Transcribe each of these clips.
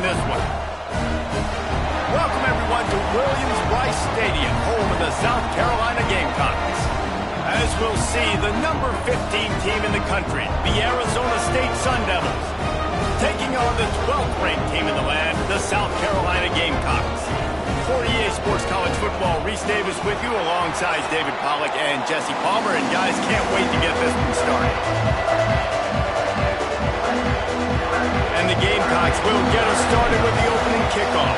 in this one. Welcome, everyone, to Williams-Brice Stadium, home of the South Carolina Gamecocks. As we'll see, the number 15 team in the country, the Arizona State Sun Devils, taking on the 12th-ranked team in the land, the South Carolina Gamecocks. For EA Sports College Football, Reese Davis with you alongside David Pollack and Jesse Palmer. And guys, can't wait to get this one started. And the Gamecocks will get us started with the opening kickoff.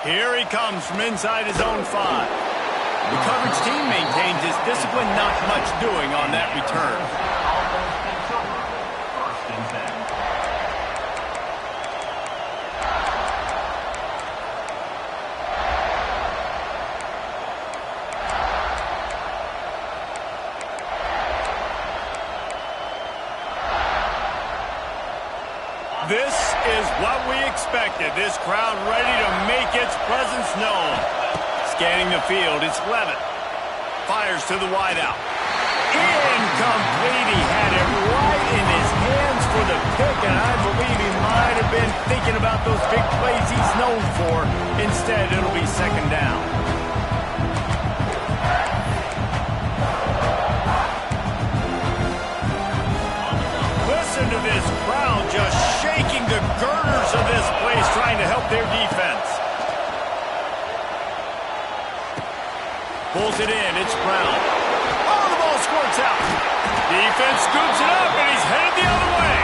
Here he comes from inside his own 5. The coverage team maintains his discipline, not much doing on that return. This is what we expected. This crowd ready to make its presence known. Scanning the field, it's Levitt. Fires to the wideout. Incomplete. He had it right in his hands for the pick, and I believe he might have been thinking about those big plays he's known for. Instead, it'll be second down. Listen to this crowd just shaking the girders of this place, trying to help their defense. Pulls it in, it's Brown. Oh, the ball squirts out. Defense scoops it up, and he's headed the other way.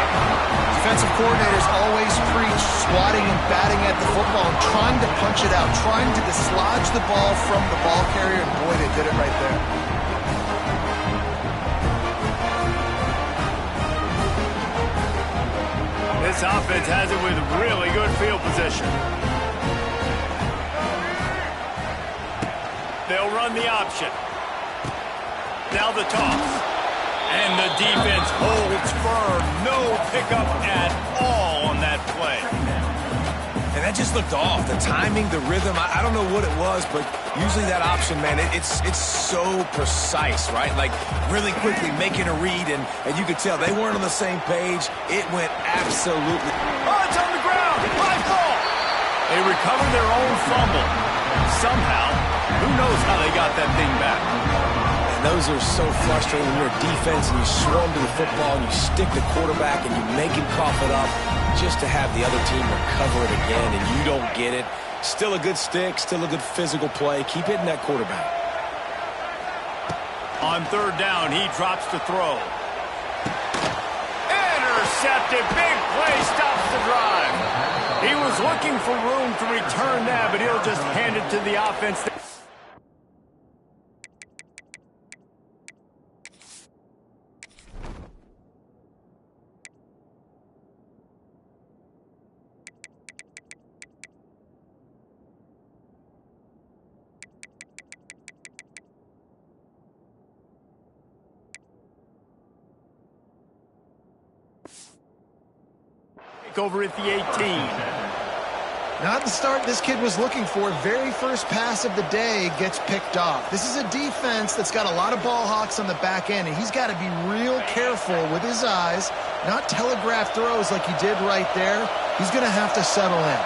Defensive coordinators always preach swatting and batting at the football and trying to punch it out, trying to dislodge the ball from the ball carrier, and boy, they did it right there. This offense has it with really good field position. They'll run the option. Now the toss. And the defense holds firm. No pickup at all on that play. And that just looked off. The timing, the rhythm, I don't know what it was, but usually that option, man, it's so precise, right? Like really quickly making a read, and you could tell they weren't on the same page. It went absolutely. Oh, it's on the ground. High ball. They recovered their own fumble. Somehow, who knows how they got that thing back. And those are so frustrating when you're a defense and you swarm to the football and you stick the quarterback and you make him cough it up just to have the other team recover it again and you don't get it. Still a good stick, still a good physical play. Keep hitting that quarterback. On third down, he drops to throw. Intercepted. Big play stops the drive. He was looking for room to return that, but he'll just hand it to the offense. Over at the 18. Not the start this kid was looking for. Very first pass of the day gets picked off. This is a defense that's got a lot of ball hawks on the back end, and he's got to be real careful with his eyes, not telegraph throws like he did right there. He's going to have to settle in.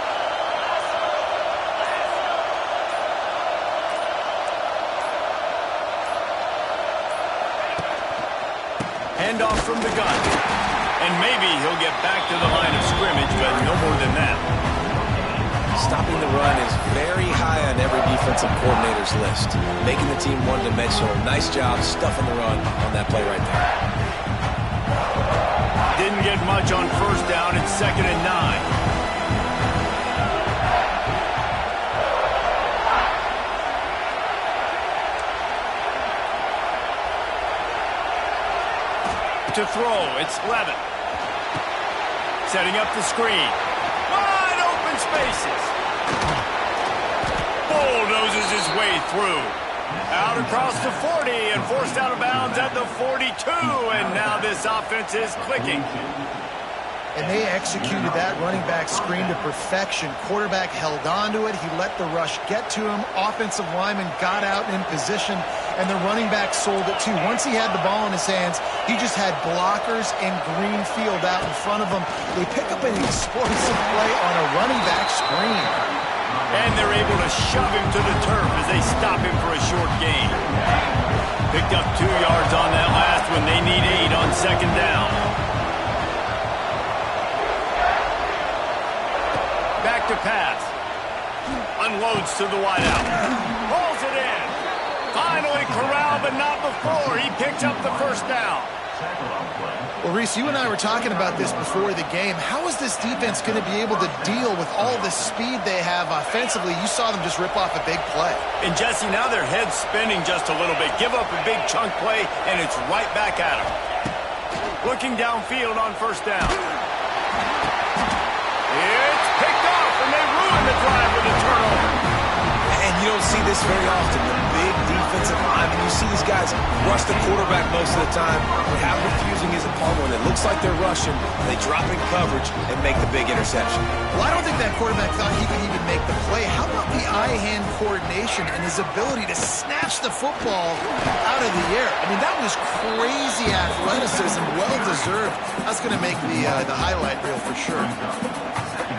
Handoff from the gun. And maybe he'll get back to the line of scrimmage, but no more than that. Stopping the run is very high on every defensive coordinator's list. Making the team one-dimensional. Nice job stuffing the run on that play right there. Didn't get much on first down. It's 2nd and 9. To throw, it's Levitt. Setting up the screen. Wide open spaces. Bulldozes his way through. Out across the 40 and forced out of bounds at the 42. And now this offense is clicking. And they executed that running back screen to perfection. Quarterback held on to it. He let the rush get to him. Offensive lineman got out in position. and the running back sold it too. Once he had the ball in his hands, he just had blockers and green field out in front of him. They pick up an explosive play on a running back screen. And they're able to shove him to the turf as they stop him for a short gain. Picked up 2 yards on that last one. They need 8 on second down. Back to pass. Unloads to the wideout. Pulls it in. Finally corralled, but not before. He picked up the first down. Well, Reese, you and I were talking about this before the game. How is this defense going to be able to deal with all the speed they have offensively? You saw them just rip off a big play. And, Jesse, now their head's spinning just a little bit. Give up a big chunk play, and it's right back at them. Looking downfield on first down. It's picked off, and they ruin the drive with a turnover. And you don't see this very often. The big defensive line. And you see these guys rush the quarterback most of the time. But how confusing is it, Paul, when it looks like they're rushing, they drop in coverage and make the big interception? Well, I don't think that quarterback thought he could even make the play. How about the eye-hand coordination and his ability to snatch the football out of the air? I mean, that was crazy athleticism, well-deserved. That's going to make the highlight reel for sure.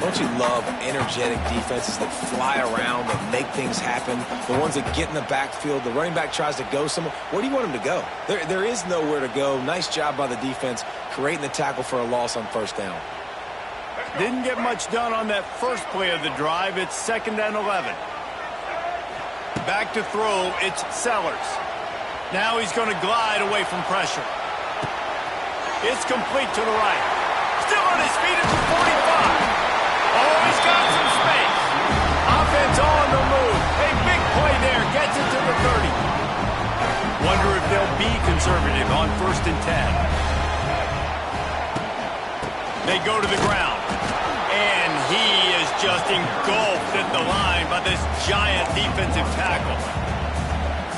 Don't you love energetic defenses that fly around and make things happen? The ones that get in the backfield, the running back tries to go somewhere. Where do you want him to go? There is nowhere to go. Nice job by the defense creating the tackle for a loss on first down. Didn't get much done on that first play of the drive. It's 2nd and 11. Back to throw, it's Sellers. Now he's going to glide away from pressure. It's complete to the right. Still on his feet at the 45. Oh, he's got some space. Offense on the move. A big play there. Gets it to the 30. Wonder if they'll be conservative on 1st and 10. They go to the ground. And he is just engulfed at the line by this giant defensive tackle.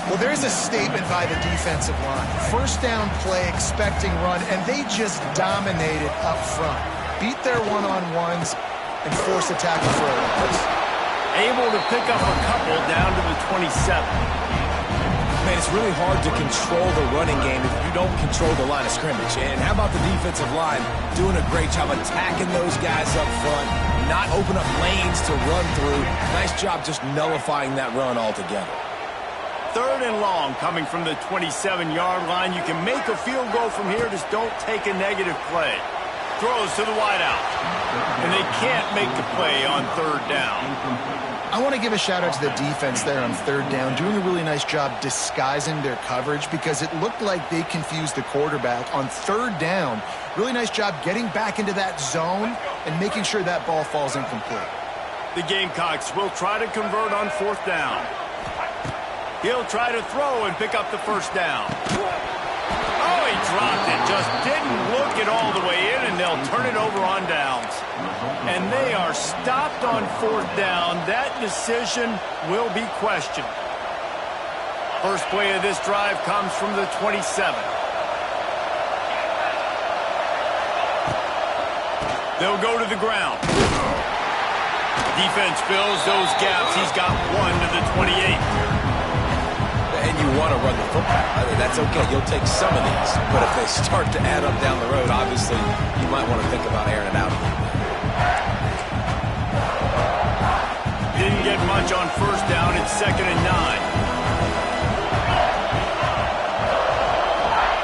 Well, there's a statement by the defensive line. First down play, expecting run, and they just dominated up front. Beat their one-on-ones and force a tackle for a loss. Able to pick up a couple down to the 27. Man, it's really hard to control the running game if you don't control the line of scrimmage. And how about the defensive line doing a great job attacking those guys up front, not open up lanes to run through. Nice job just nullifying that run altogether. 3rd and long coming from the 27-yard line. You can make a field goal from here. Just don't take a negative play. Throws to the wideout. And they can't make the play on 3rd down. I want to give a shout-out to the defense there on 3rd down, doing a really nice job disguising their coverage because it looked like they confused the quarterback on 3rd down. Really nice job getting back into that zone and making sure that ball falls incomplete. The Gamecocks will try to convert on 4th down. He'll try to throw and pick up the first down. Oh, he dropped it. Just didn't look it all the way in, and they'll turn it over on downs. And they are stopped on 4th down. That decision will be questioned. First play of this drive comes from the 27. They'll go to the ground. Defense fills those gaps. He's got 1 to the 28. And you want to run the football. That's okay. You'll take some of these. But if they start to add up down the road, obviously, you might want to think about airing it out. Didn't get much on first down. It's 2nd and 9.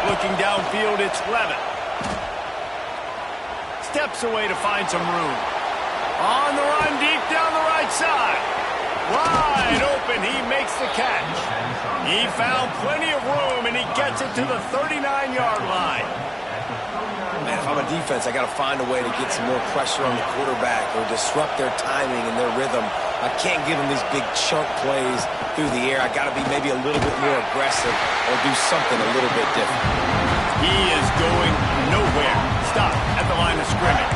Looking downfield, it's Levitt. Steps away to find some room. On the run, deep down the right side. Wide open, he makes the catch. He found plenty of room, and he gets it to the 39-yard line. Man, if I'm a defense, I got to find a way to get some more pressure on the quarterback or disrupt their timing and their rhythm. I can't give them these big chunk plays through the air. I got to be maybe a little bit more aggressive or do something a little bit different. He is going nowhere. Stop at the line of scrimmage.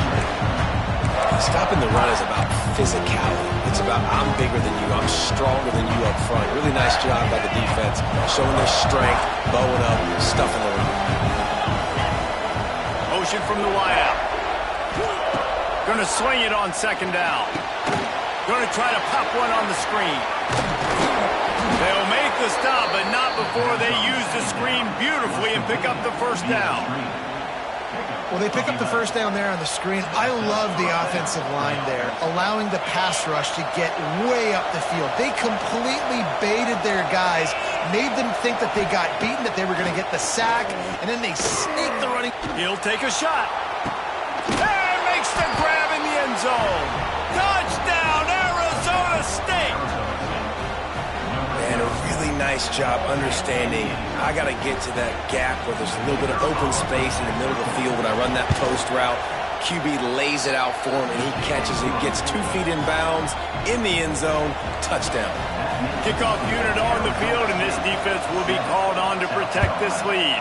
Stopping the run is about physicality. It's about I'm bigger than you, I'm stronger than you up front. Really nice job by the defense, showing their strength, bowing up, stuffing the run. Motion from the wideout. Going to swing it on 2nd down. Going to try to pop one on the screen. They'll make the stop, but not before they use the screen beautifully and pick up the first down. Well, they pick up the first down there on the screen. I love the offensive line there, allowing the pass rush to get way up the field. They completely baited their guys, made them think that they got beaten, that they were going to get the sack, and then they sneaked the running. He'll take a shot. And makes the grab in the end zone. Touchdown, Arizona State! And a really nice job understanding I got to get to that gap where there's a little bit of open space in the middle of the field when I run that post route. QB lays it out for him, and he catches it, gets 2 feet in bounds, in the end zone, touchdown. Kickoff unit on the field, and this defense will be called on to protect this lead.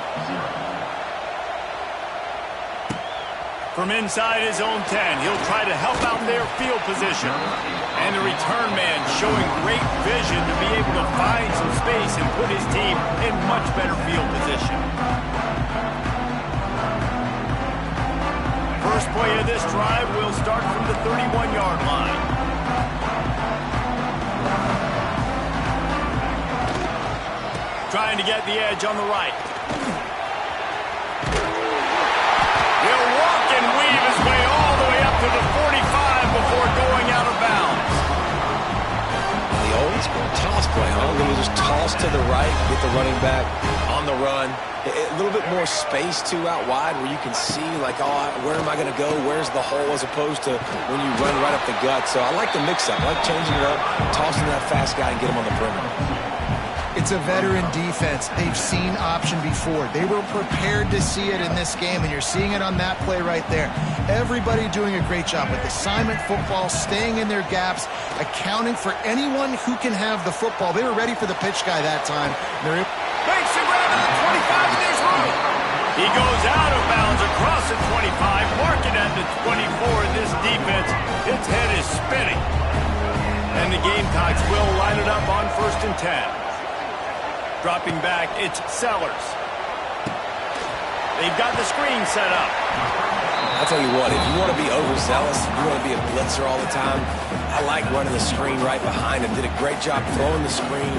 From inside his own 10, he'll try to help out their field position. And the return man showing great vision to be able to find some space and put his team in much better field position. First play of this drive will start from the 31-yard line. Trying to get the edge on the right. He'll walk and weave his way all the way up to the 45 before going out of bounds. The old school toss play, huh? Let me just toss to the right, get the running back on the run. A little bit more space, too, out wide where you can see, like, oh, where am I going to go? Where's the hole, as opposed to when you run right up the gut. So I like the mix-up. I like changing it up, tossing that fast guy and get him on the perimeter. It's a veteran defense. They've seen option before. They were prepared to see it in this game, and you're seeing it on that play right there. Everybody doing a great job with assignment football, staying in their gaps, accounting for anyone who can have the football. They were ready for the pitch guy that time. Makes a grab at the 25, and there's room. He goes out of bounds across the 25, marking at the 24. This defense, its head is spinning. And the Gamecocks will line it up on 1st and 10. Dropping back, it's Sellers. They've got the screen set up. I'll tell you what, if you want to be overzealous, if you want to be a blitzer all the time, I like running the screen right behind him. Did a great job throwing the screen.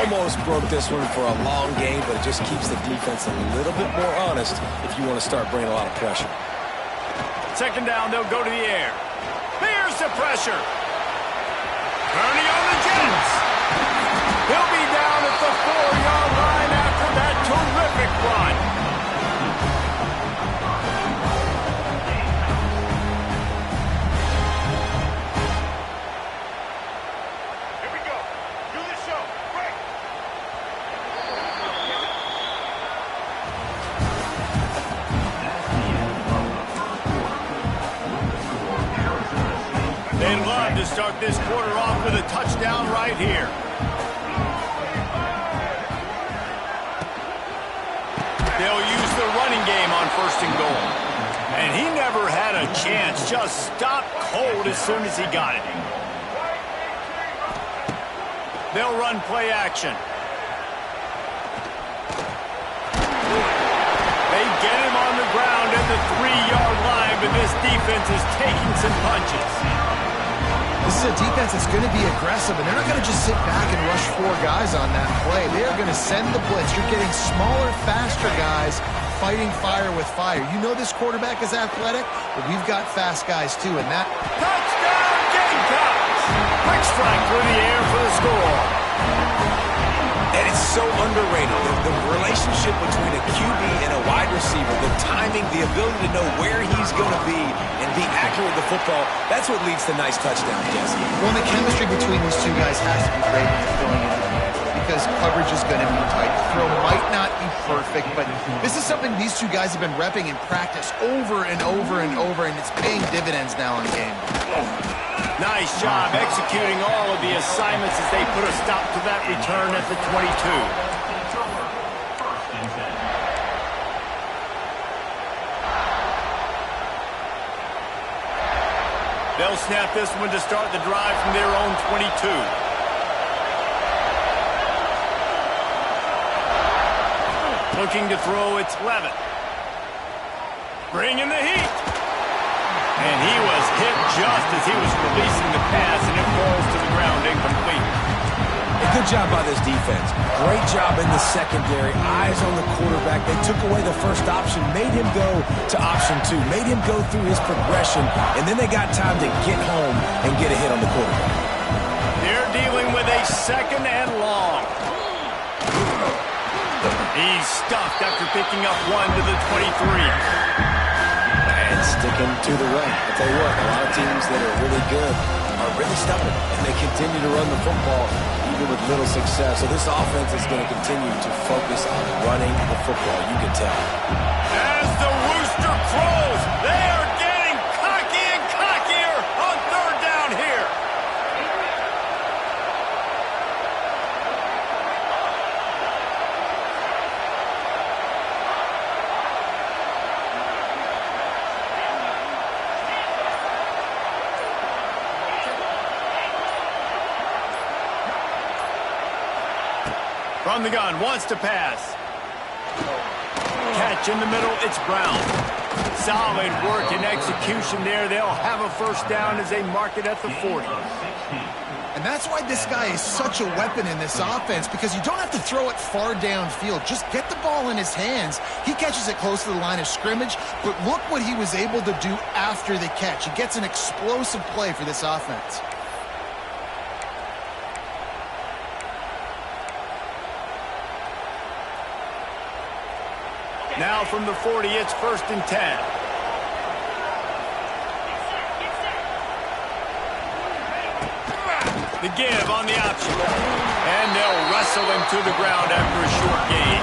Almost broke this one for a long game, but it just keeps the defense a little bit more honest if you want to start bringing a lot of pressure. 2nd down, they'll go to the air. Here's the pressure. Turning on the Jets. He'll be down at the 4-yard line after that terrific run. Here we go. Do the show. Break. They'd love to start this quarter off with a touchdown right here. They'll use the running game on 1st and goal. And he never had a chance. Just stopped cold as soon as he got it. They'll run play action. They get him on the ground at the 3-yard line, but this defense is taking some punches. This is a defense that's going to be aggressive, and they're not going to just sit back and rush 4 guys on that play. They are going to send the blitz. You're getting smaller, faster guys fighting fire with fire. You know this quarterback is athletic, but we've got fast guys too, and that... Touchdown, Gamecocks! Quick strike through the air for the score. And it's so underrated. The relationship between a QB and a wide receiver, the timing, the ability to know where he's going to be and be accurate with the football, that's what leads to nice touchdowns, Jesse. Well, the chemistry between these two guys has to be great when you're throwing into the hands because coverage is going to be tight. The throw might not be perfect, but this is something these two guys have been repping in practice over and over and over, and it's paying dividends now in game. Nice job executing all of the assignments as they put a stop to that return at the 22. They'll snap this one to start the drive from their own 22. Looking to throw, it's Levitt. Bringing the heat. And he was hit just as he was releasing the pass, and it falls to the ground incomplete. Good job by this defense. Great job in the secondary. Eyes on the quarterback. They took away the first option, made him go to option 2, made him go through his progression, and then they got time to get home and get a hit on the quarterback. They're dealing with a 2nd and long. He's stuffed after picking up 1 to the 23. And sticking to the run. I'll tell you what, a lot of teams that are really good are really stubborn, and they continue to run the football even with little success. So this offense is going to continue to focus on running the football, you can tell. As the rooster crows, they are getting cocky and cockier on 3rd down here. From the gun, wants to pass. Catch in the middle, it's Brown. Solid work and execution there. They'll have a 1st down as they mark it at the 40. And that's why this guy is such a weapon in this offense, because you don't have to throw it far downfield. Just get the ball in his hands. He catches it close to the line of scrimmage, but look what he was able to do after the catch. He gets an explosive play for this offense. Now from the 40, it's 1st and 10. The give on the option. And they'll wrestle him to the ground after a short gain.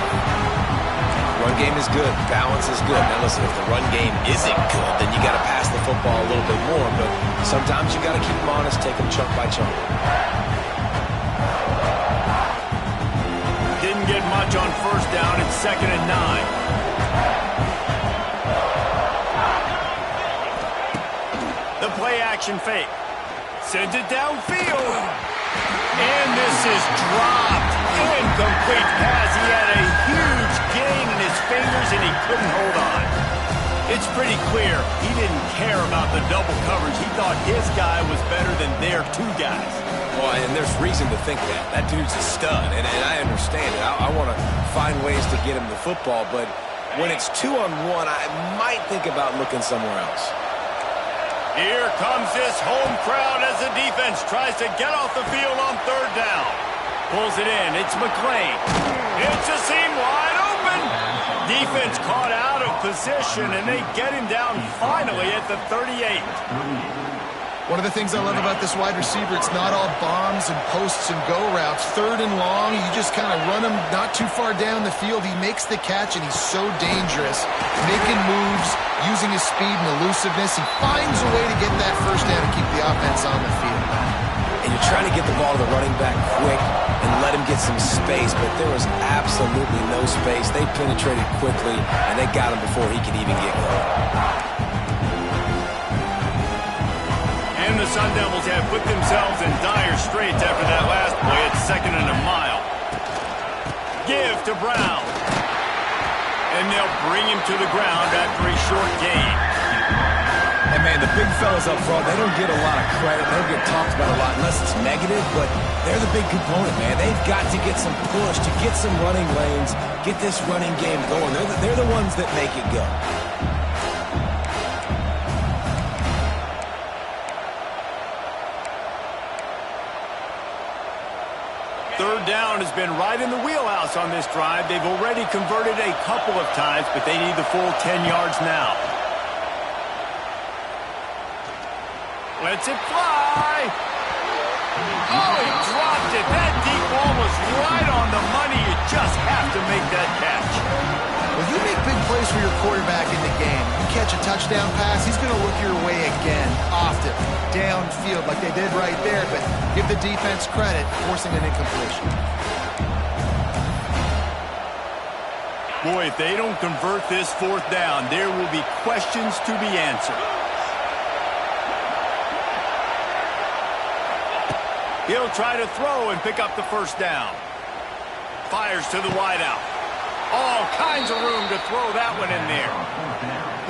Run game is good. Balance is good. Now listen, if the run game isn't good, then you got to pass the football a little bit more. But sometimes you got to keep them honest, take them chunk by chunk. Didn't get much on 1st down. It's 2nd and 9. The play action fake. Sends it downfield. And this is dropped. Incomplete pass. He had a huge gain in his fingers and he couldn't hold on. It's pretty clear he didn't care about the double coverage. He thought his guy was better than their 2 guys. Well, and there's reason to think that. That dude's a stud, and I understand it. I want to find ways to get him the football, but when it's 2-on-1, I might think about looking somewhere else. Here comes this home crowd as the defense tries to get off the field on 3rd down. Pulls it in. It's McClain. It's a seam wide open. Defense caught out of position, and they get him down finally at the 38. One of the things I love about this wide receiver, it's not all bombs and posts and go routes. 3rd and long, you just kind of run him not too far down the field. He makes the catch, and he's so dangerous. Making moves, using his speed and elusiveness. He finds a way to get that 1st down and keep the offense on the field. And you're trying to get the ball to the running back quick and let him get some space, but there was absolutely no space. They penetrated quickly, and they got him before he could even get going. And the Sun Devils have put themselves in dire straits after that last play. It's 2nd and a mile. Give to Brown. And they'll bring him to the ground after a short gain. And, man, the big fellas up front, they don't get a lot of credit. They don't get talked about a lot unless it's negative, but they're the big component, man. They've got to get some push, to get some running lanes, get this running game going. They're the ones that make it go. 3rd down has been right in the wheelhouse on this drive. They've already converted a couple of times, but they need the full 10 yards now. Lets it fly. Oh, he dropped it. That deep ball was right on the money. You just have to make that catch. Well, you make big plays for your quarterback in the game. You catch a touchdown pass, he's going to look your way again, often, downfield like they did right there, but give the defense credit, forcing an incompletion. Boy, if they don't convert this 4th down, there will be questions to be answered. He'll try to throw and pick up the 1st down. Fires to the wideout. All kinds of room to throw that one in there.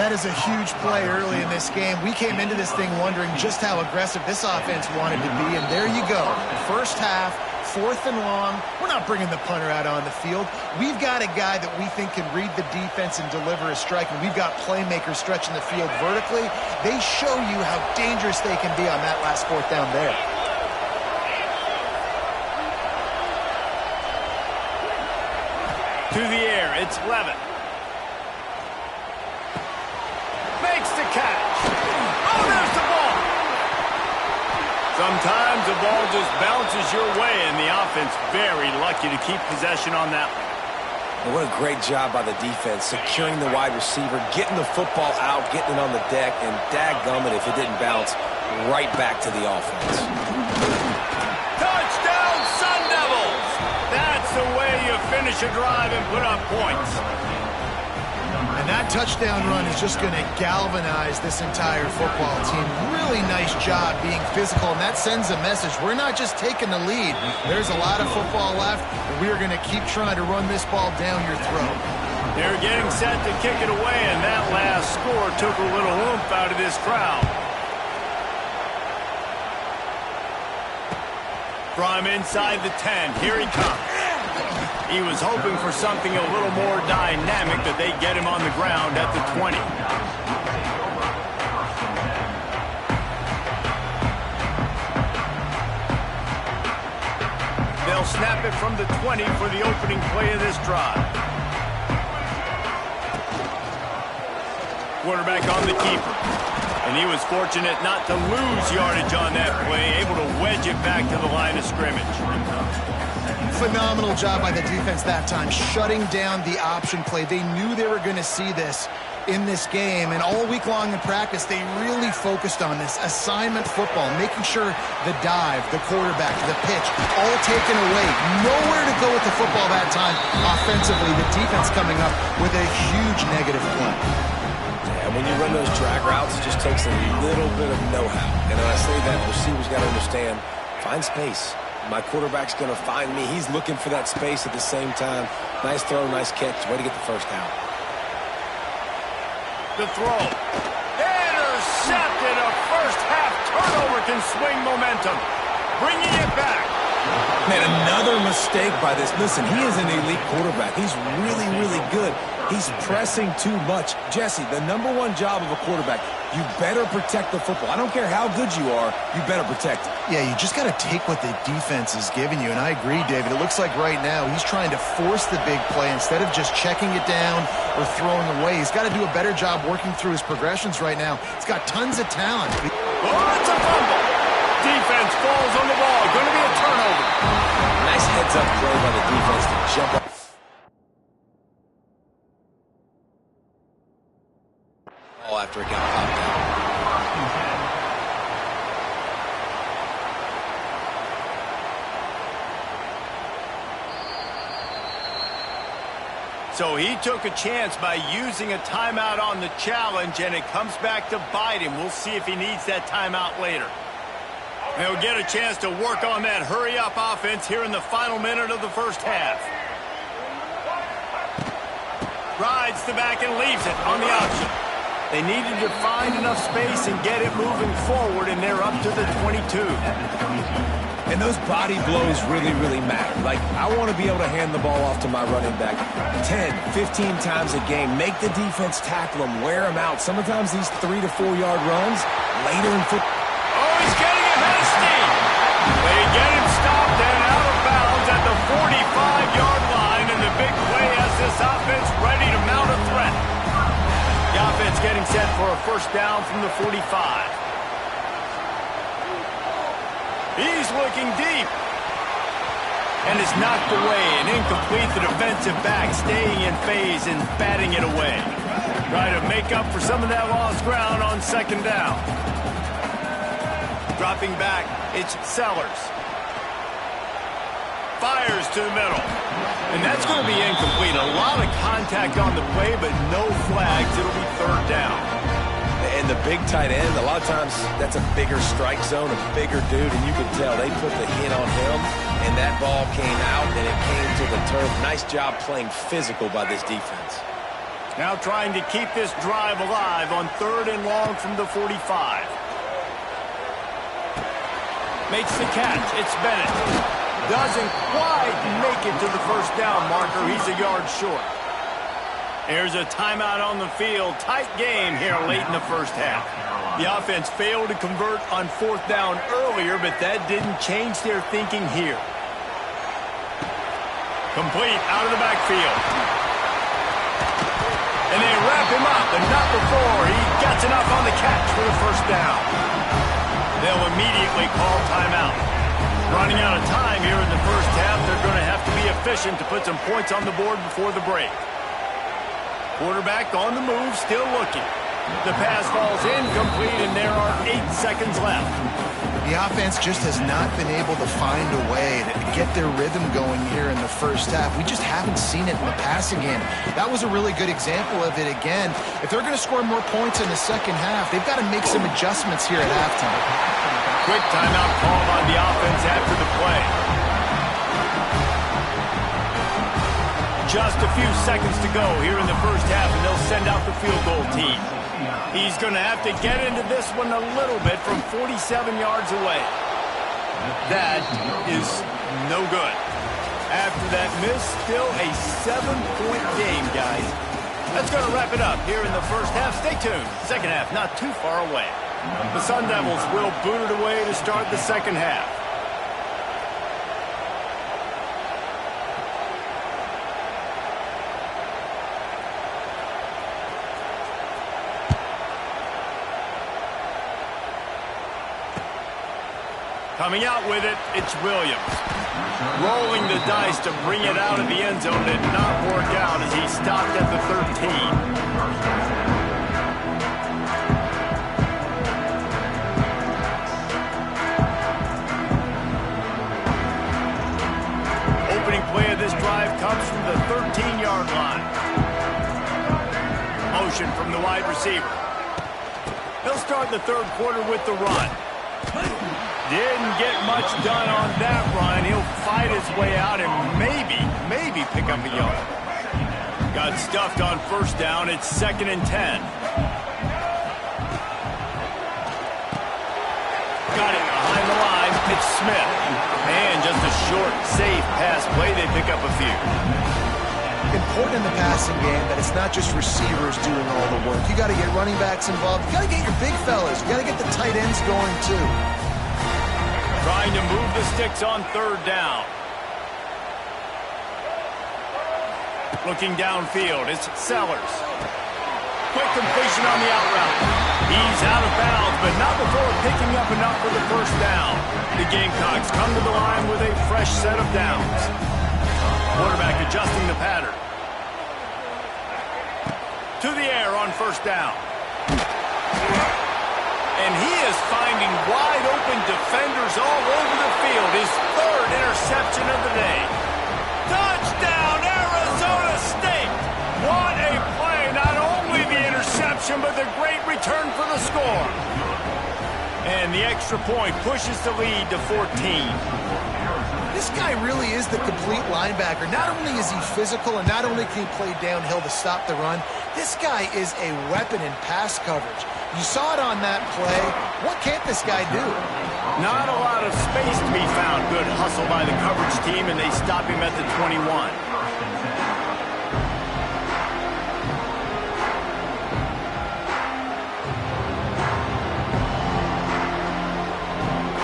That is a huge play early in this game. We came into this thing wondering just how aggressive this offense wanted to be, and there you go. First half, 4th and long, we're not bringing the punter out on the field. We've got a guy that we think can read the defense and deliver a strike, and we've got playmakers stretching the field vertically. They show you how dangerous they can be on that last 4th down there. To the air, it's Levitt. Makes the catch. Oh, there's the ball. Sometimes the ball just bounces your way, and the offense very lucky to keep possession on that one. Well, what a great job by the defense, securing the wide receiver, getting the football out, getting it on the deck, and dadgummit if it didn't bounce, right back to the offense. Touchdown, Sun Devils! That's the way you finish a drive and put up points. And that touchdown run is just going to galvanize this entire football team. Really nice job being physical, and that sends a message. We're not just taking the lead. There's a lot of football left, and we're going to keep trying to run this ball down your throat. They're getting set to kick it away, and that last score took a little oomph out of this crowd. From inside the 10, here he comes. He was hoping for something a little more dynamic, that they get him on the ground at the 20. They'll snap it from the 20 for the opening play of this drive. Quarterback on the keeper. And he was fortunate not to lose yardage on that play, able to wedge it back to the line of scrimmage. Phenomenal job by the defense that time, shutting down the option play. They knew they were going to see this in this game, and all week long in practice, they really focused on this assignment football, making sure the dive, the quarterback, the pitch, all taken away. Nowhere to go with the football that time. Offensively, the defense coming up with a huge negative play. And when you run those drag routes, it just takes a little bit of know-how. And when I say that, receivers got to understand, find space. My quarterback's going to find me. He's looking for that space at the same time. Nice throw, nice catch. Way to get the first down. The throw. Intercepted. A first-half turnover can swing momentum. Bringing it back. Man, another mistake by this. Listen, he is an elite quarterback. He's really, really good. He's pressing too much. Jesse, the #1 job of a quarterback, you better protect the football. I don't care how good you are, you better protect it. Yeah, you just got to take what the defense is giving you, and I agree, David. It looks like right now he's trying to force the big play instead of just checking it down or throwing away. He's got to do a better job working through his progressions right now. He's got tons of talent. Oh, it's a fumble. Defense falls on the ball. Going to be a turnover. Nice heads-up play by the defense to jump up. After it got popped out. So he took a chance by using a timeout on the challenge, and it comes back to bite him. We'll see if he needs that timeout later. He'll get a chance to work on that hurry-up offense here in the final minute of the first half. Rides the back and leaves it on the option. They needed to find enough space and get it moving forward, and they're up to the 22. And those body blows really, really matter. Like, I want to be able to hand the ball off to my running back 10, 15 times a game. Make the defense tackle him, wear him out. Sometimes these 3 to 4 yard runs later in football. Oh, he's getting ahead of steam. They get him stopped and out of bounds at the 45-yard line, and the big play has this offense ready to mount a threat. The offense getting set for a first down from the 45. He's looking deep. And it's knocked away and incomplete. The defensive back staying in phase and batting it away. Trying to make up for some of that lost ground on second down. Dropping back, it's Sellers. Fires to the middle. And that's going to be incomplete. A lot of contact on the play, but no flags. It'll be third down. And the big tight end, a lot of times that's a bigger strike zone, a bigger dude, and you can tell they put the hit on him, and that ball came out, and it came to the turf. Nice job playing physical by this defense. Now trying to keep this drive alive on 3rd and long from the 45. Makes the catch. It's Bennett. Doesn't quite make it to the first down marker. He's a yard short. There's a timeout on the field. Tight game here late in the first half. The offense failed to convert on fourth down earlier, but that didn't change their thinking here. Complete out of the backfield. And they wrap him up, but not before he gets enough on the catch for the first down. They'll immediately call timeout. Running out of time here in the first half, they're going to have to be efficient to put some points on the board before the break. Quarterback on the move, still looking. The pass falls incomplete, and there are 8 seconds left. The offense just has not been able to find a way to get their rhythm going here in the first half. We just haven't seen it in the passing game. That was a really good example of it again. If they're going to score more points in the second half, they've got to make some adjustments here at halftime. Quick timeout called on the offense after the play. Just a few seconds to go here in the first half, and they'll send out the field goal team. He's going to have to get into this one a little bit from 47 yards away. That is no good. After that miss, still a 7-point game, guys. That's going to wrap it up here in the first half. Stay tuned. Second half not too far away. The Sun Devils will boot it away to start the second half. Coming out with it, it's Williams. Rolling the dice to bring it out of the end zone did not work out as he stopped at the 13. Opening play of this drive comes from the 13-yard line. Motion from the wide receiver. He'll start the third quarter with the run. Didn't get much done on that run. He'll fight his way out and maybe pick up a yard. Got stuffed on first down. It's 2nd and 10. Got it behind the line. It's Smith. And just a short, safe pass play. They pick up a few. Important in the passing game that it's not just receivers doing all the work. You got to get running backs involved. You got to get your big fellas. You got to get the tight ends going too. Trying to move the sticks on third down. Looking downfield, it's Sellers. Quick completion on the out route. He's out of bounds, but not before picking up enough for the first down. The Gamecocks come to the line with a fresh set of downs. Quarterback adjusting the pattern. To the air on first down. And he is finding wide-open defenders all over the field. His third interception of the day. Touchdown, Arizona State! What a play! Not only the interception, but the great return for the score. And the extra point pushes the lead to 14. This guy really is the complete linebacker. Not only is he physical and not only can he play downhill to stop the run, this guy is a weapon in pass coverage. You saw it on that play. What can't this guy do? Not a lot of space to be found. Good hustle by the coverage team, and they stop him at the 21.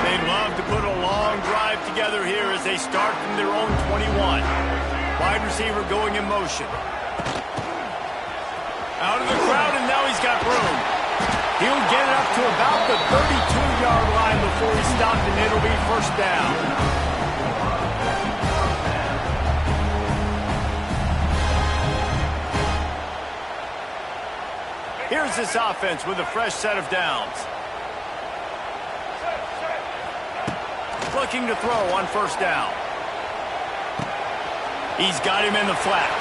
They'd love to put a long drive together here as they start from their own 21. Wide receiver going in motion. Out of the crowd, and now he's got room. He'll get it up to about the 32-yard line before he's stopped, and it'll be first down. Here's this offense with a fresh set of downs. Looking to throw on first down. He's got him in the flat.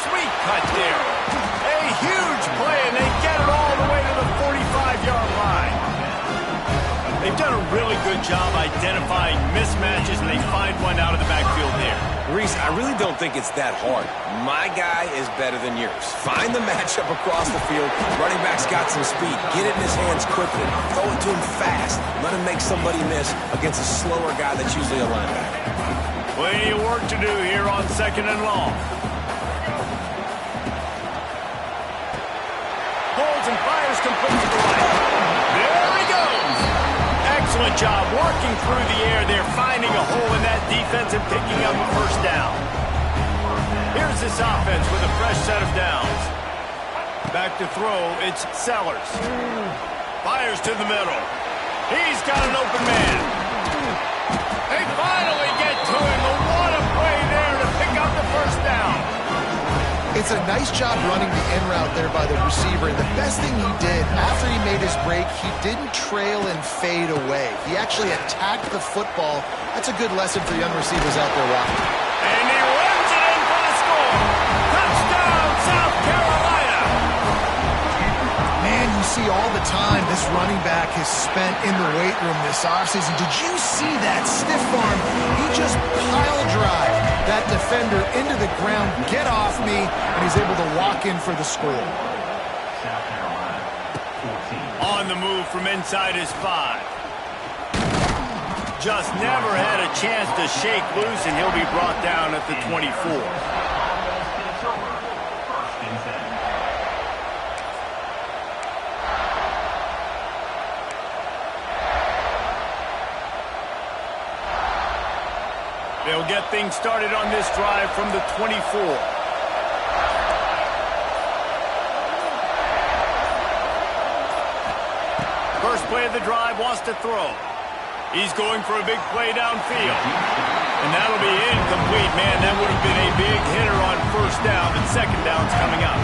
Sweet cut there. A huge play, and they get it all the way to the 45-yard line. They've done a really good job identifying mismatches, and they find one out of the backfield there. Reese, I really don't think it's that hard. My guy is better than yours. Find the matchup across the field. Running back's got some speed. Get it in his hands quickly. Throw it to him fast. Let him make somebody miss against a slower guy that's usually a linebacker. Plenty of work to do here on 2nd and long. Holds and fires complete to the right. There he goes. Excellent job working through the air there, finding a hole in that defense and picking up a first down. Here's this offense with a fresh set of downs. Back to throw, it's Sellers. Fires to the middle. He's got an open man. They finally get to him. What a play there to pick up the first down. It's a nice job running the in route there by the receiver. And the best thing he did after he made his break, he didn't trail and fade away. He actually attacked the football. That's a good lesson for young receivers out there watching. And he runs it in for the score. Touchdown, South Carolina. Man, you see all the time this running back has spent in the weight room this offseason. Did you see that stiff arm? He just pile drive that defender into the ground, get off me, and he's able to walk in for the score. On the move from inside his 5. Just never had a chance to shake loose, and he'll be brought down at the 24. They'll get things started on this drive from the 24. First play of the drive, wants to throw. He's going for a big play downfield. And that'll be incomplete, man. That would have been a big hitter on first down, and second down's coming up.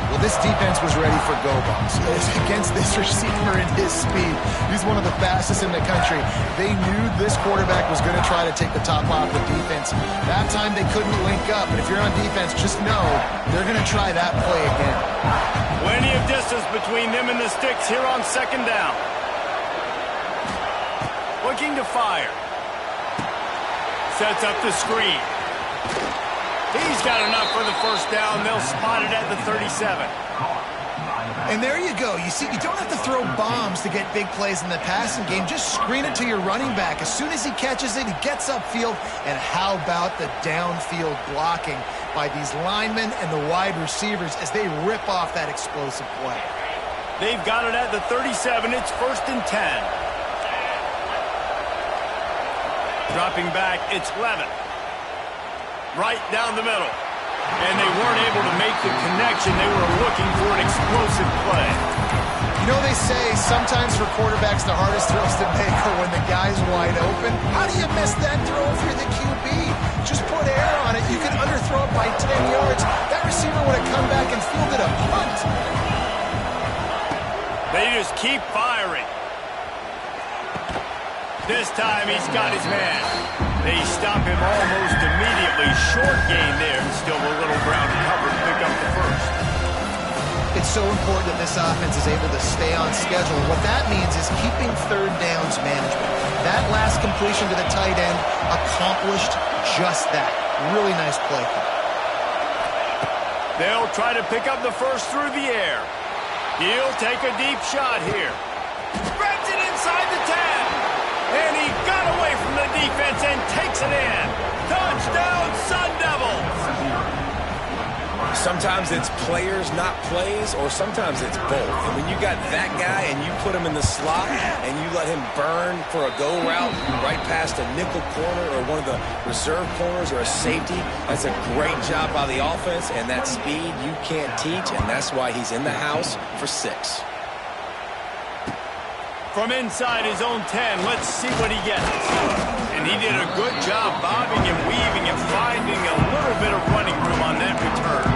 Well, this defense was ready for go-balls against this receiver and his speed. He's one of the fastest in the country. They knew this quarterback was going to try to take the top off the defense. That time they couldn't link up, but if you're on defense, just know they're going to try that play again. Plenty of distance between them and the sticks here on second down. Looking to fire. Sets up the screen. He's got enough for the first down. They'll spot it at the 37. And there you go. You see, you don't have to throw bombs to get big plays in the passing game. Just screen it to your running back. As soon as he catches it, he gets upfield. And how about the downfield blocking by these linemen and the wide receivers as they rip off that explosive play? They've got it at the 37. It's 1st and 10. Dropping back, it's Levin. Right down the middle. And they weren't able to make the connection. They were looking for an explosive play. You know, they say sometimes for quarterbacks the hardest throws to make are when the guy's wide open. How do you miss that throw if you're the QB? Just put air on it. You can underthrow it by 10 yards. That receiver would have come back and fielded a punt. They just keep firing. This time he's got his man. They stop him almost immediately. Short gain there, and still a little ground to cover to pick up the first. It's so important that this offense is able to stay on schedule. And what that means is keeping third downs management. That last completion to the tight end accomplished just that. Really nice play. They'll try to pick up the first through the air. He'll take a deep shot here. Spreads it inside the 10. And he got away from the defense and takes it in. Touchdown, Sun Devils! Sometimes it's players, not plays, or sometimes it's both. And when you got that guy and you put him in the slot and you let him burn for a go route right past a nickel corner or one of the reserve corners or a safety, that's a great job by the offense, and that speed you can't teach, and that's why he's in the house for 6. From inside his own 10, let's see what he gets. And he did a good job bobbing and weaving and finding a little bit of running room on that return.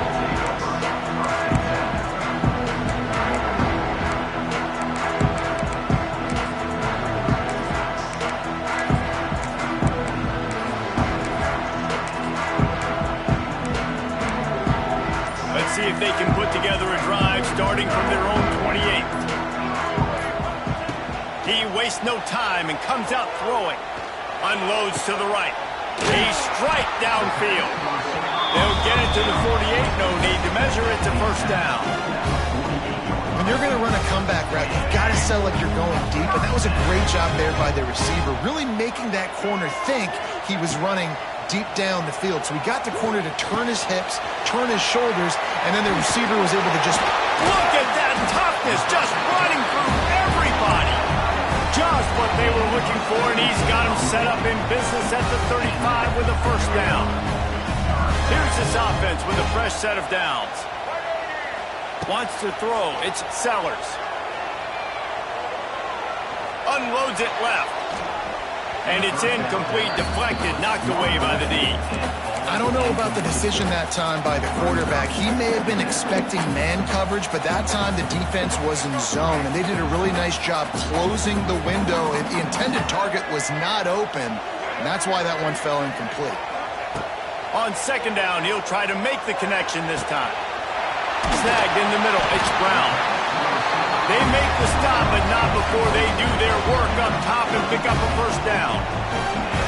Let's see if they can put together a drive starting from their own 28. He wastes no time and comes out throwing. Unloads to the right. A strike downfield. They'll get it to the 48. No need to measure it to first down. When you're going to run a comeback route, you've got to sell like you're going deep, and that was a great job there by the receiver, really making that corner think he was running deep down the field. So he got the corner to turn his hips, turn his shoulders, and then the receiver was able to just... Look at that toughness, just running through everybody. Just what they were looking for, and he's got him set up in business at the 35 with a first down. Here's this offense with a fresh set of downs. Wants to throw. It's Sellers. Unloads it left. And it's incomplete, deflected, knocked away by the D. I don't know about the decision that time by the quarterback. He may have been expecting man coverage, but that time the defense was in zone, and they did a really nice job closing the window. The intended target was not open, and that's why that one fell incomplete. On second down, he'll try to make the connection this time. Snagged in the middle. It's Brown. They make the stop, but not before they do their work up top and pick up a first down.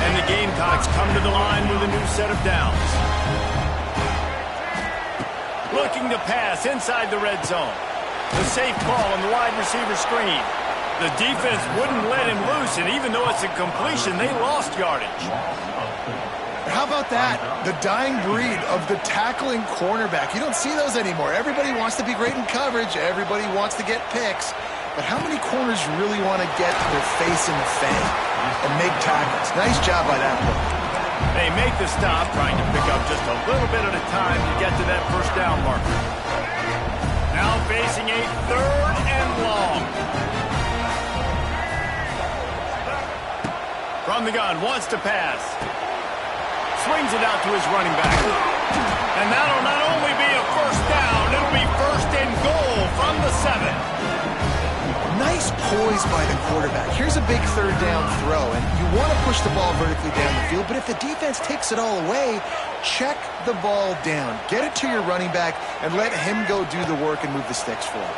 And the Gamecocks come to the line with a new set of downs. Looking to pass inside the red zone. The safe call on the wide receiver screen. The defense wouldn't let him loose, and even though it's a completion, they lost yardage. How about that? The dying breed of the tackling cornerback. You don't see those anymore. Everybody wants to be great in coverage. Everybody wants to get picks. But how many corners really want to get their face in the fan and make tackles? Nice job by that play. They make the stop, trying to pick up just a little bit at a time to get to that first down marker. Now facing a third and long. From the gun, wants to pass. Swings it out to his running back. And that'll not only be a first down, it'll be first and goal from the 7. Nice poise by the quarterback. Here's a big third down throw, and you want to push the ball vertically down the field, but if the defense takes it all away, check the ball down. Get it to your running back and let him go do the work and move the sticks for him.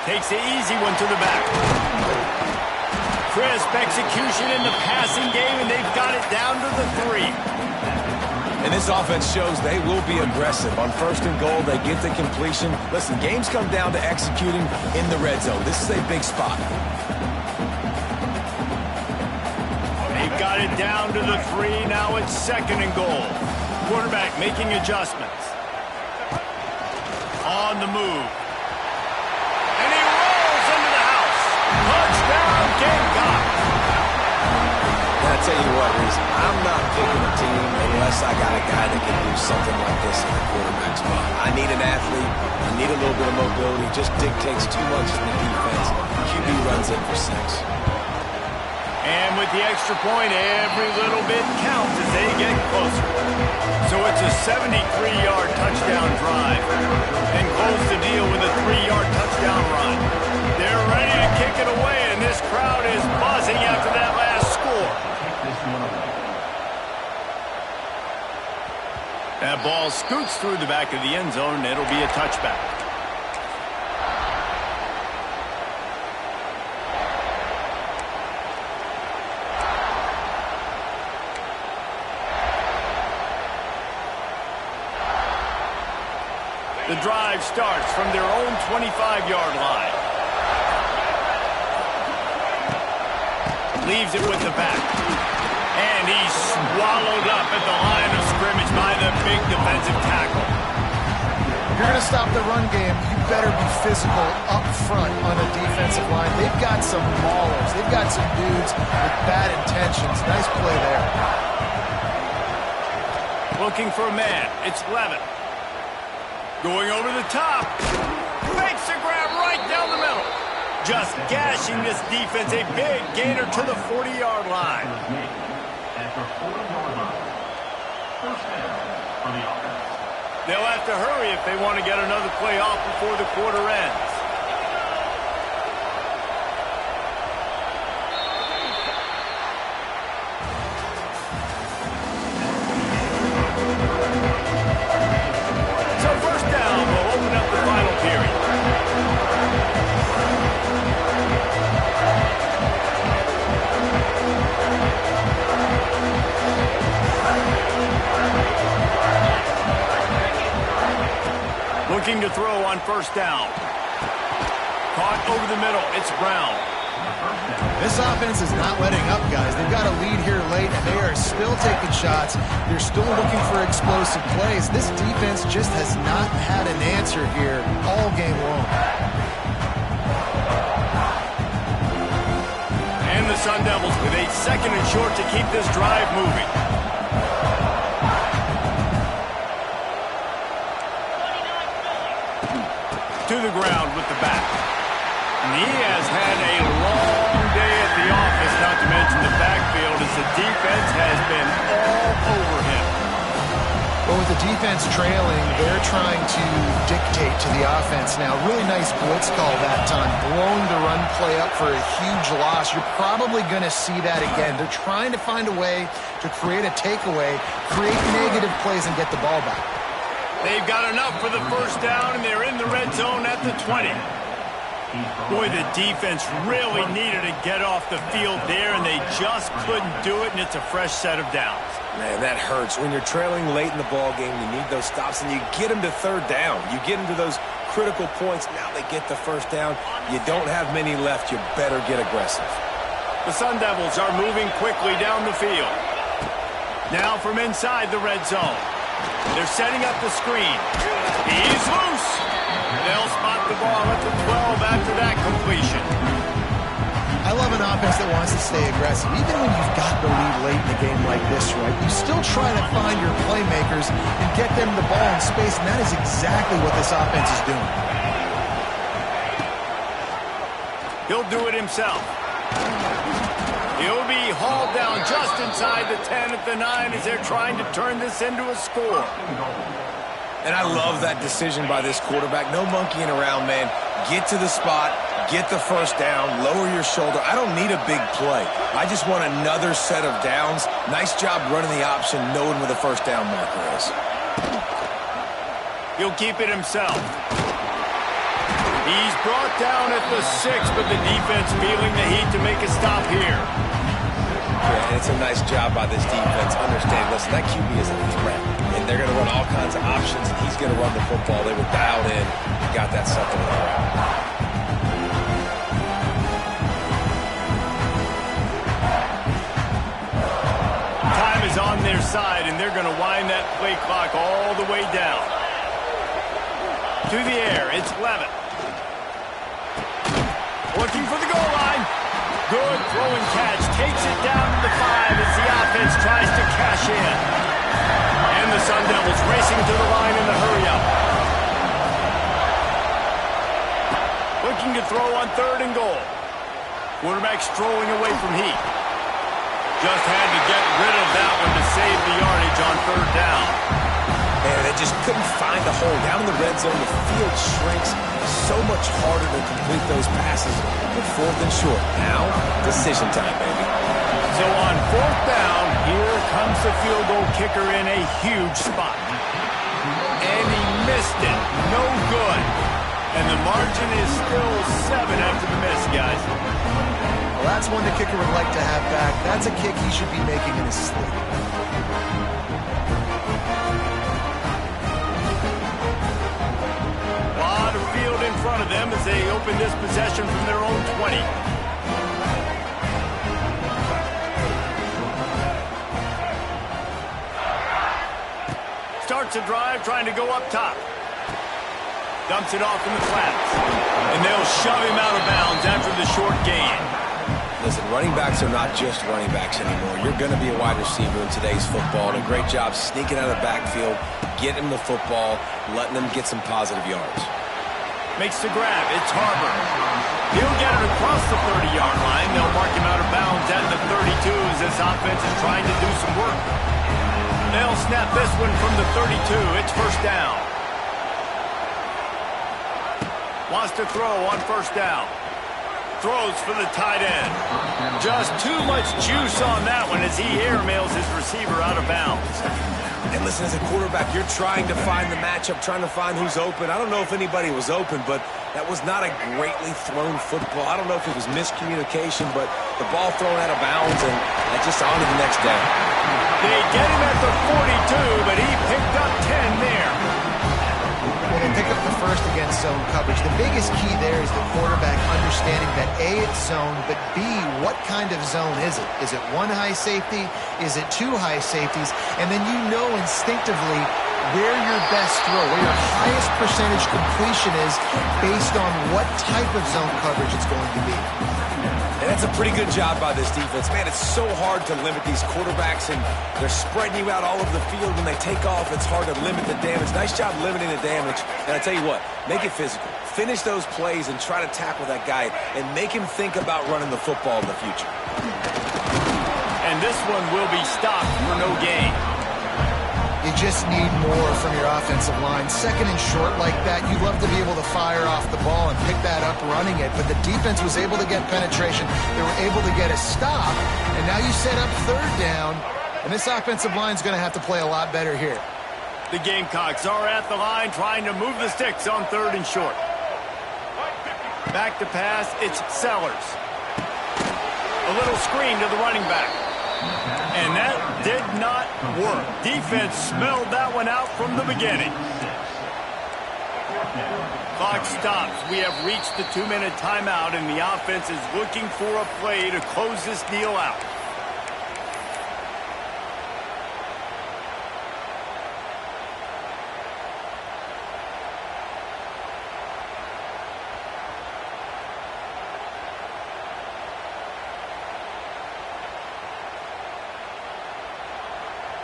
Takes the easy one to the back. Crisp execution in the passing game, and they've got it down to the 3. And this offense shows they will be aggressive. On first and goal, they get the completion. Listen, games come down to executing in the red zone. This is a big spot. They've got it down to the 3. Now it's second and goal. Quarterback making adjustments. On the move. And he rolls into the house. Touchdown, Gamecocks. I'll tell you what, Reese, I'm not picking a team unless I got a guy that can do something like this in the quarterback spot. I need an athlete. I need a little bit of mobility. Just dictates too much in the defense. QB runs in for 6. And with the extra point, every little bit counts as they get closer. So it's a 73-yard touchdown drive. And close the deal with a 3-yard touchdown run. They're ready to kick it away, and this crowd is buzzing after that last score. That ball scoots through the back of the end zone, and it'll be a touchback. The drive starts from their own 25-yard line. Leaves it with the back. And he's swallowed up at the line of scrimmage by the big defensive tackle. If you're going to stop the run game, you better be physical up front on a defensive line. They've got some maulers. They've got some dudes with bad intentions. Nice play there. Looking for a man. It's Levin. Going over the top. Makes a grab right down the middle. Just gashing this defense. A big gainer to the 40-yard line. They'll have to hurry if they want to get another play off before the quarter ends. So first down will open up the final period. Looking to throw on first down. Caught over the middle. It's Brown. This offense is not letting up, guys. They've got a lead here late, and they are still taking shots. They're still looking for explosive plays. This defense just has not had an answer here all game long. And the Sun Devils with a second and short to keep this drive moving. To the ground with the back. And he has had a long day at the office, not to mention the backfield, as the defense has been all over him. But with the defense trailing, they're trying to dictate to the offense now. Really nice blitz call that time, blowing the run play up for a huge loss. You're probably going to see that again. They're trying to find a way to create a takeaway, create negative plays, and get the ball back. They've got enough for the first down, and they're in the red zone at the 20. Boy, the defense really needed to get off the field there, and they just couldn't do it, and it's a fresh set of downs. Man, that hurts. When you're trailing late in the ball game, you need those stops, and you get them to third down. You get them to those critical points. Now they get the first down. You don't have many left. You better get aggressive. The Sun Devils are moving quickly down the field. Now from inside the red zone. They're setting up the screen. He's loose. They'll spot the ball at the 12 after that completion. I love an offense that wants to stay aggressive. Even when you've got the lead late in a game like this, right, you still try to find your playmakers and get them the ball in space, and that is exactly what this offense is doing. He'll do it himself. He'll be hauled down just inside the 10 at the 9 as they're trying to turn this into a score. And I love that decision by this quarterback. No monkeying around, man. Get to the spot, get the first down, lower your shoulder. I don't need a big play. I just want another set of downs. Nice job running the option, knowing where the first down marker is. He'll keep it himself. He's brought down at the 6, but the defense feeling the heat to make a stop here. Yeah, and it's a nice job by this defense. Understand, listen, that QB is a threat. And they're going to run all kinds of options, and he's going to run the football. They were dialed in, got that sucker in the ground. Time is on their side, and they're going to wind that play clock all the way down. To the air, it's Levitt. Looking for the goal line. Good throw and catch. Takes it down to the 5 as the offense tries to cash in. And the Sun Devils racing to the line in the hurry-up. Looking to throw on 3rd and goal. Quarterback strolling away from heat. Just had to get rid of that one to save the yardage on 3rd down. And they just couldn't find a hole. Down in the red zone, the field shrinks. So much harder to complete those passes with 4th and short. Now, decision time, baby. So on 4th down, here comes the field goal kicker in a huge spot. And he missed it. No good. And the margin is still 7 after the miss, guys. Well, that's one the kicker would like to have back. That's a kick he should be making in his sleep. In front of them as they open this possession from their own 20. Starts a drive trying to go up top. Dumps it off in the flats. And they'll shove him out of bounds after the short gain. Listen, running backs are not just running backs anymore. You're going to be a wide receiver in today's football. And a great job sneaking out of the backfield, getting them the football, letting them get some positive yards. Makes the grab. It's Harbor. He'll get it across the 30-yard line. They'll mark him out of bounds at the 32 as this offense is trying to do some work. They'll snap this one from the 32. It's first down. Wants to throw on first down. Throws for the tight end. Just too much juice on that one as he airmails his receiver out of bounds. And listen, as a quarterback, you're trying to find the matchup, trying to find who's open. I don't know if anybody was open, but that was not a greatly thrown football. I don't know if it was miscommunication, but the ball thrown out of bounds and just on to the next down. They get him at the 42, but he picked up 10 there. Well, they pick up first against zone coverage. The biggest key there is the quarterback understanding that A, it's zone, but B, what kind of zone is it? Is it one high safety? Is it two high safeties? And then you know instinctively where your best throw, where your highest percentage completion is based on what type of zone coverage it's going to be. And that's a pretty good job by this defense. Man, it's so hard to limit these quarterbacks, and they're spreading you out all over the field. When they take off, it's hard to limit the damage. Nice job limiting the damage. And I tell you what, make it physical. Finish those plays and try to tackle that guy and make him think about running the football in the future. And this one will be stopped for no gain. You just need more from your offensive line. Second and short like that, you'd love to be able to fire off the ball and pick that up running it, but the defense was able to get penetration. They were able to get a stop, and now you set up third down, and this offensive line is going to have to play a lot better here. The Gamecocks are at the line trying to move the sticks on third and short. Back to pass, it's Sellers. A little screen to the running back. And that did not work. Defense smelled that one out from the beginning. Clock stops. We have reached the 2-minute timeout, and the offense is looking for a play to close this deal out.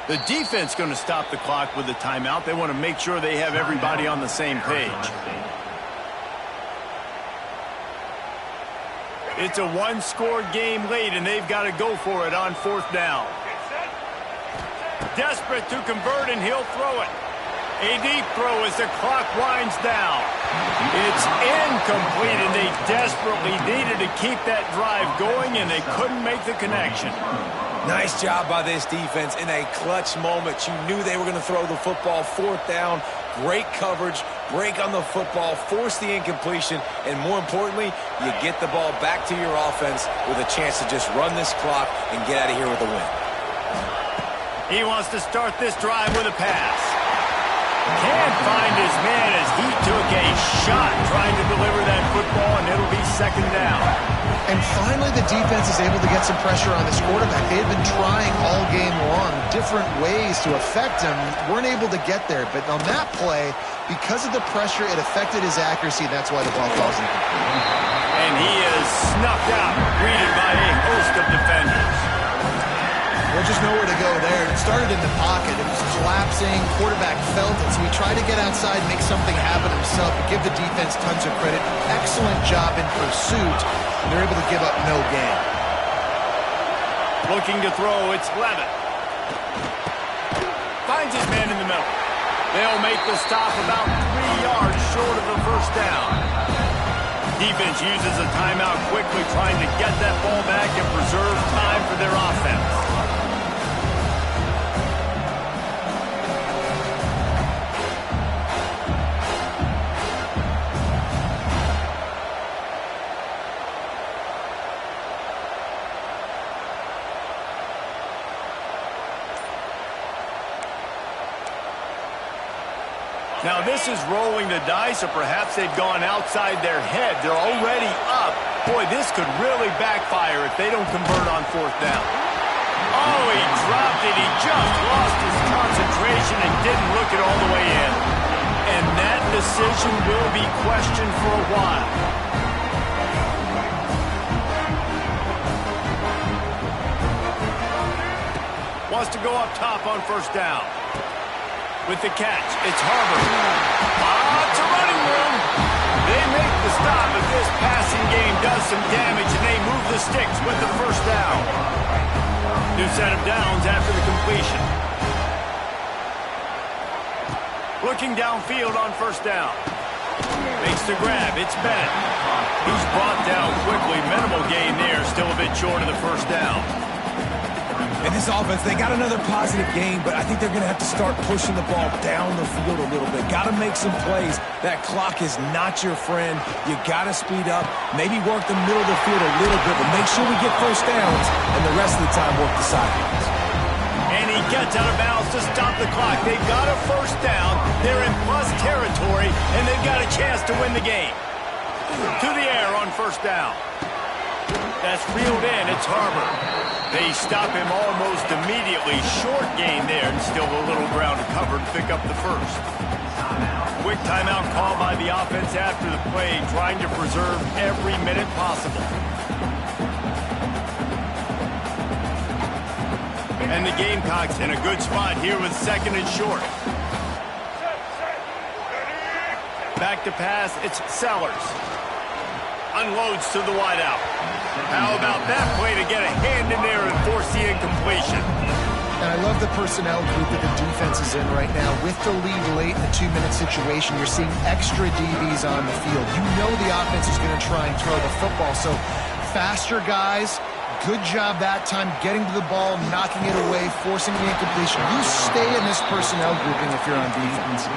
The defense going to stop the clock with a timeout. They want to make sure they have everybody on the same page. It's a one-score game late, and they've got to go for it on fourth down. Desperate to convert, and he'll throw it. A deep throw as the clock winds down. It's incomplete, and they desperately needed to keep that drive going, and they couldn't make the connection. Nice job by this defense in a clutch moment. You knew they were going to throw the football. Fourth down, great coverage, break on the football, force the incompletion, and more importantly, you get the ball back to your offense with a chance to just run this clock and get out of here with a win. He wants to start this drive with a pass. Can't find his man as he took a shot trying to deliver that football, and it'll be second down. And finally, the defense is able to get some pressure on this quarterback. They've been trying all game long different ways to affect him. Weren't able to get there. But on that play, because of the pressure, it affected his accuracy. That's why the ball falls incomplete. And he is snuffed out, greeted by a host of defenders. Well, just nowhere to go there. It started in the pocket. It was collapsing. Quarterback felt it. So he tried to get outside, make something happen himself, but give the defense tons of credit. Excellent job in pursuit. They're able to give up no gain. Looking to throw, it's Levitt. Finds his man in the middle. They'll make the stop about 3 yards short of the first down. Defense uses a timeout quickly, trying to get that ball back and preserve time for their offense. Now, this is rolling the dice, or perhaps they've gone outside their head. They're already up. Boy, this could really backfire if they don't convert on fourth down. Oh, he dropped it. He just lost his concentration and didn't look it all the way in. And that decision will be questioned for a while. Wants to go up top on first down. With the catch, it's Harvard. Lots of running room. They make the stop, but this passing game does some damage, and they move the sticks with the first down. New set of downs after the completion. Looking downfield on first down. Makes the grab. It's Bennett. He's brought down quickly. Minimal gain there. Still a bit short of the first down. In this offense, they got another positive game, but I think they're going to have to start pushing the ball down the field a little bit. Got to make some plays. That clock is not your friend. You got to speed up, maybe work the middle of the field a little bit, but make sure we get first downs, and the rest of the time work the sidelines. And he he gets out of bounds to stop the clock. They've got a first down. They're in plus territory, and they've got a chance to win the game. To the air on first down. That's reeled in. It's Harbor. They stop him almost immediately. Short gain there, and still a little ground to cover to pick up the first. Quick timeout call by the offense after the play, trying to preserve every minute possible. And the Gamecocks in a good spot here with second and short. Back to pass, it's Sellers. Unloads to the wideout. How about that play to get a hand in there and force the incompletion? And I love the personnel group that the defense is in right now. With the lead late in the 2-minute situation, you're seeing extra DBs on the field. You know the offense is going to try and throw the football. So faster guys, good job that time getting to the ball, knocking it away, forcing the incompletion. You stay in this personnel grouping if you're on defense.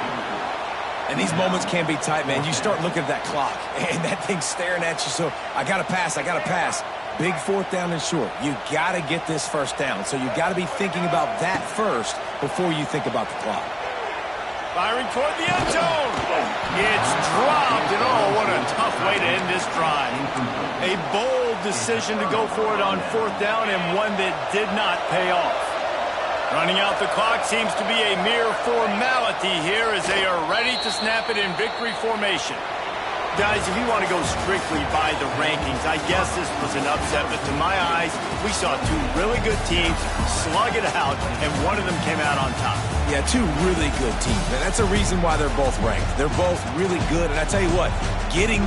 And these moments can be tight, man. You start looking at that clock, and that thing's staring at you. So I got to pass, I got to pass. Big fourth down and short. You got to get this first down. So you got to be thinking about that first before you think about the clock. Firing toward the end zone. It's dropped, and oh, what a tough way to end this drive. A bold decision to go for it on fourth down, and one that did not pay off. Running out the clock seems to be a mere formality here as they are ready to snap it in victory formation. Guys, if you want to go strictly by the rankings, I guess this was an upset, but to my eyes, we saw two really good teams slug it out, and one of them came out on top. Yeah, two really good teams, and that's a reason why they're both ranked. They're both really good, and I tell you what, getting this